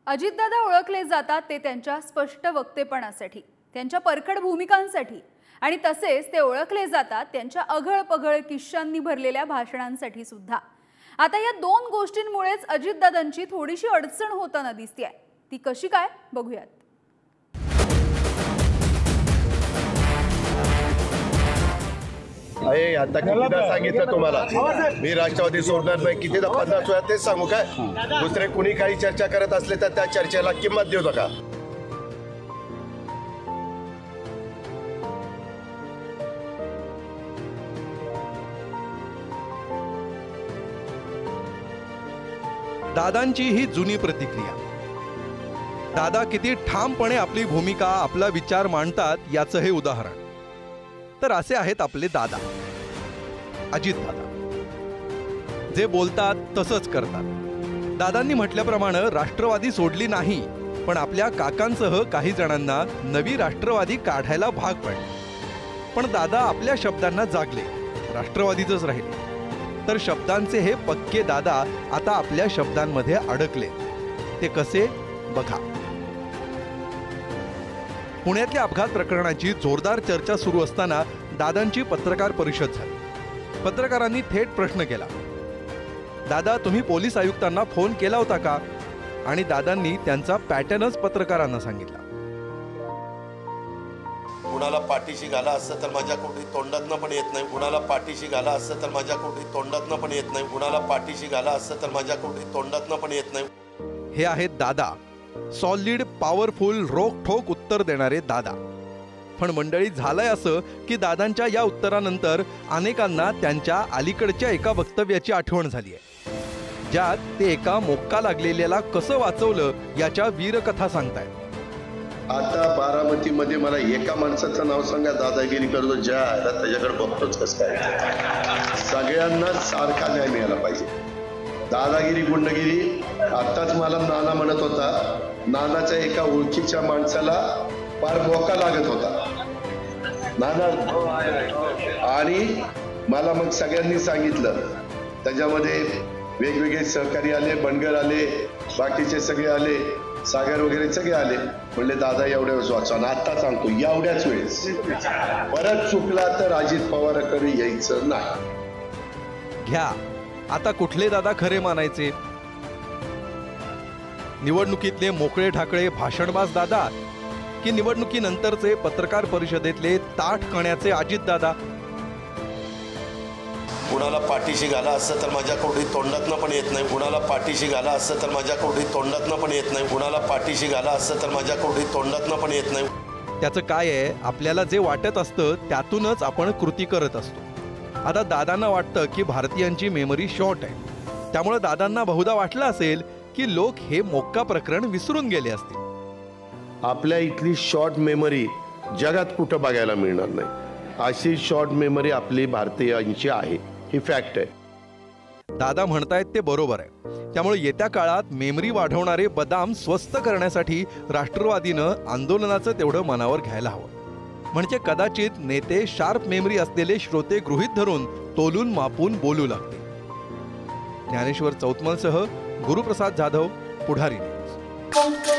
अजितदादा ओळखले जातात ते त्यांच्या स्पष्ट वक्तेपणासाठी, त्यांच्या परखड भूमिकांसाठी आणि तसेच ते ओळखले जातात त्यांच्या अघळ-पघळ किश्श्यांनी भरलेल्या भाषणांसाठी सुद्धा। आता या दोन गोष्टींमुळेच अजितदादांची थोडीशी अडचण होताना दिसते आहे। ती कशी काय बघूयात। अरे आता कितीदा सांगितलं तुम्हाला, मी राष्ट्रवादी सोडणार नाही। कितीदा 50 वेळा तेच सांगू काय? दुसरे कुणी काही चर्चा करत असले तर त्या चर्चेला किंमत देऊ नका। दादांची ही जुनी प्रतिक्रिया। दादा किती ठामपणे आपली भूमिका, आपला विचार मांडतात याचं हे उदाहरण। तर असे आहेत आपले दादा, अजितदादा, जे बोलतात तसंच करतात। दादांनी म्हटल्याप्रमाणे राष्ट्रवादी सोडली नाही, पण आपल्या काकांसह काही जणांना नवी राष्ट्रवादी काढायला भाग पडले। पण दादा आपल्या शब्दांना जागले, राष्ट्रवादीतच राहिले। तर शब्दांचे हे पक्के दादा आता आपल्या शब्दांमध्ये अडकले। ते कसे बघा। पुण्यातल्या अपघात प्रकरणाची जोरदार चर्चा सुरू असताना दादांची पत्रकार परिषद झाली। पत्रकारांनी थेट प्रश्न केला, दादा तुम्ही पोलीस आयुक्तांना फोन केला होता का? आणि दादांनी त्यांचा पॅटर्नच पत्रकारांना सांगितला। कुणाला पाठीशी घाला असतं तर माझ्या कोणी तोंडातनं पण येत नाही। कुणाला पाठीशी घाला असतं तर माझ्या कोणी तोंडातनं पण येत नाही। कुणाला पाठीशी घाला असतं तर माझ्या कोणी तोंडातनं पण येत नाही। हे आहेत दादा, सॉलिड, पॉवरफुल, रोखठोक उत्तर देणारे दादा। पण मंडळी, झालंय असं की दादांच्या या उत्तरानंतर अनेकांना त्यांच्या अलीकडच्या एका वक्तव्याची आठवण झाली आहे, ज्यात ते एका मोक्का लागलेल्याला कसं वाचवलं याच्या वीरकथा सांगतायत। आता बारामतीमध्ये मला एका माणसाचं नाव सांगा, दादागिरी करतो ज्या त्याच्याकडे बघतोच कसं काय। सगळ्यांना सारखा न्याय मिळाला पाहिजे। दादागिरी, गुंडगिरी, आताच मला नाना म्हणत होता, नानाच्या एका ओळखीच्या माणसाला फार मोका लागत होता नाना, आणि मला मग सगळ्यांनी सांगितलं, त्याच्यामध्ये वेगवेगळे सहकारी आले, बनगर आले, बाकीचे सगळे आले, सागर वगैरे सगळे आले। म्हणले दादा एवढ्या वेळेस वाचवा, आता सांगतो एवढ्याच वेळेस परत चुकला तर अजित पवाराकडे यायचं नाही। घ्या आता कुठले दादा खरे मानायचे? निवडणुकीतले मोकळे ढाकळे भाषणबाज दादा, की निवडणुकीनंतरचे पत्रकार परिषदेतले ताठ कण्याचे अजितदादा? कुणाला पाठीशी घाला असतं तर माझ्या कोणी तोंडातनं पण येत नाही। कुणाला पाठीशी घाला असतं तर माझ्या कोणी तोंडातनं पण येत नाही। कुणाला पाठीशी घाला असतं तर माझ्या कोणी तोंडातनं पण येत नाही। त्याचं काय आहे, आपल्याला जे वाटत असतं त्यातूनच आपण कृती करत असतो। आता दादांना वाटतं की भारतीयांची मेमरी शॉर्ट आहे, त्यामुळे दादांना बहुधा वाटलं असेल की लोक हे मोक्का प्रकरण विसरून गेले असतील। आपल्या इथली शॉर्ट मेमरी जगात कुठं बघायला मिळणार नाही। अशी शॉर्ट मेमरी आपली भारतीयांची आहे, ही फॅक्ट आहे। दादा म्हणतायत ते बरोबर आहे। त्यामुळे येत्या काळात मेमरी वाढवणारे बदाम स्वस्त करण्यासाठी राष्ट्रवादीनं आंदोलनाचं तेवढं मनावर घ्यायला हवं। म्हणजे कदाचित नेते शार्प मेमरी असलेले श्रोते गृहीत धरून तोलून मापून बोलू लागतील। ज्ञानेश्वर चौतमलसह गुरुप्रसाद जाधव, पुढारी न्यूज।